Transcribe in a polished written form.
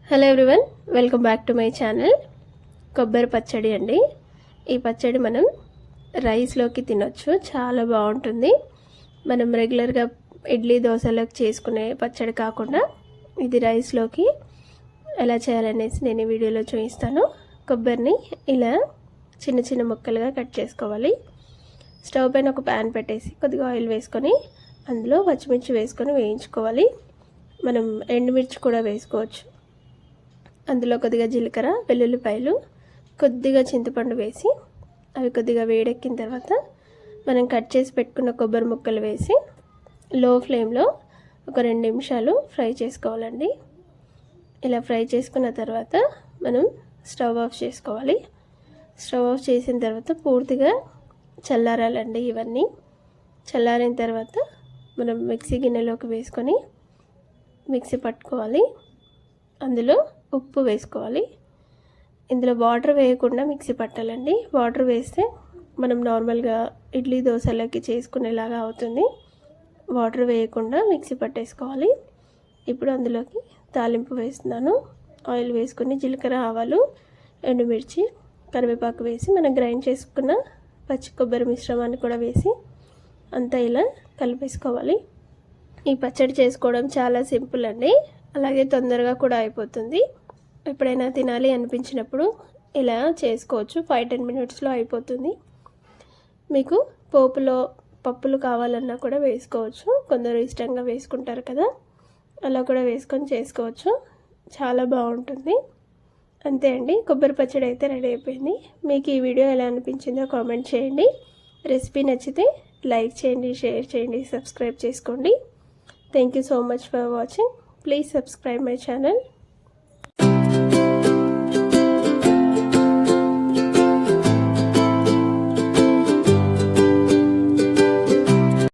Hello everyone, welcome back to my channel. కొబ్బరి పచ్చడి అండి. ఈ పచ్చడి మనం రైస్లోకి తినొచ్చు, చాలా బాగుంటుంది. మనం రెగ్యులర్గా ఇడ్లీ దోశలోకి చేసుకునే పచ్చడి కాకుండా ఇది రైస్లోకి ఎలా చేయాలనేసి నేను ఈ వీడియోలో చూపిస్తాను. కొబ్బరిని ఇలా చిన్న చిన్న ముక్కలుగా కట్ చేసుకోవాలి. స్టవ్ పైన ఒక ప్యాన్ పెట్టేసి కొద్దిగా ఆయిల్ వేసుకొని అందులో పచ్చిమిర్చి వేసుకొని వేయించుకోవాలి. మనం ఎండుమిర్చి కూడా వేసుకోవచ్చు. అందులో కొద్దిగా జీలకర్ర, వెల్లుల్లిపాయలు, కొద్దిగా చింతపండు వేసి అవి కొద్దిగా వేడెక్కిన తర్వాత మనం కట్ చేసి పెట్టుకున్న కొబ్బరి ముక్కలు వేసి లో ఫ్లేమ్లో ఒక 2 నిమిషాలు ఫ్రై చేసుకోవాలండి. ఇలా ఫ్రై చేసుకున్న తర్వాత మనం స్టవ్ ఆఫ్ చేసుకోవాలి. స్టవ్ ఆఫ్ చేసిన తర్వాత పూర్తిగా చల్లారాలండి. ఇవన్నీ చల్లారిన తర్వాత మనం మిక్సీ గిన్నెలోకి వేసుకొని మిక్సీ పట్టుకోవాలి. అందులో ఉప్పు వేసుకోవాలి. ఇందులో వాటర్ వేయకుండా మిక్సీ పట్టాలండి. వాటర్ వేస్తే మనం నార్మల్గా ఇడ్లీ దోశలకి చేసుకునేలాగా అవుతుంది. వాటర్ వేయకుండా మిక్సీ పట్టేసుకోవాలి. ఇప్పుడు అందులోకి తాలింపు వేస్తున్నాను. ఆయిల్ వేసుకొని జీలకర్ర, ఆవాలు, ఎండుమిర్చి, కరివేపాకు వేసి మనం గ్రైండ్ చేసుకున్న పచ్చి కొబ్బరి మిశ్రమాన్ని కూడా వేసి అంతా ఇలా కలిపేసుకోవాలి. ఈ పచ్చడి చేసుకోవడం చాలా సింపుల్ అండి, అలాగే తొందరగా కూడా అయిపోతుంది. ఎప్పుడైనా తినాలి అనిపించినప్పుడు ఇలా చేసుకోవచ్చు. 5-10 మినిట్స్లో అయిపోతుంది. మీకు పోపులో పప్పులు కావాలన్నా కూడా వేసుకోవచ్చు. కొందరు ఇష్టంగా వేసుకుంటారు కదా, అలా కూడా వేసుకొని చేసుకోవచ్చు. చాలా బాగుంటుంది. అంతే అండి, కొబ్బరి పచ్చడి అయితే రెడీ అయిపోయింది. మీకు ఈ వీడియో ఎలా అనిపించిందో కామెంట్ చేయండి. రెసిపీ నచ్చితే లైక్ చేయండి, షేర్ చేయండి, సబ్స్క్రైబ్ చేసుకోండి. Thank you so much for watching. Please subscribe my channel.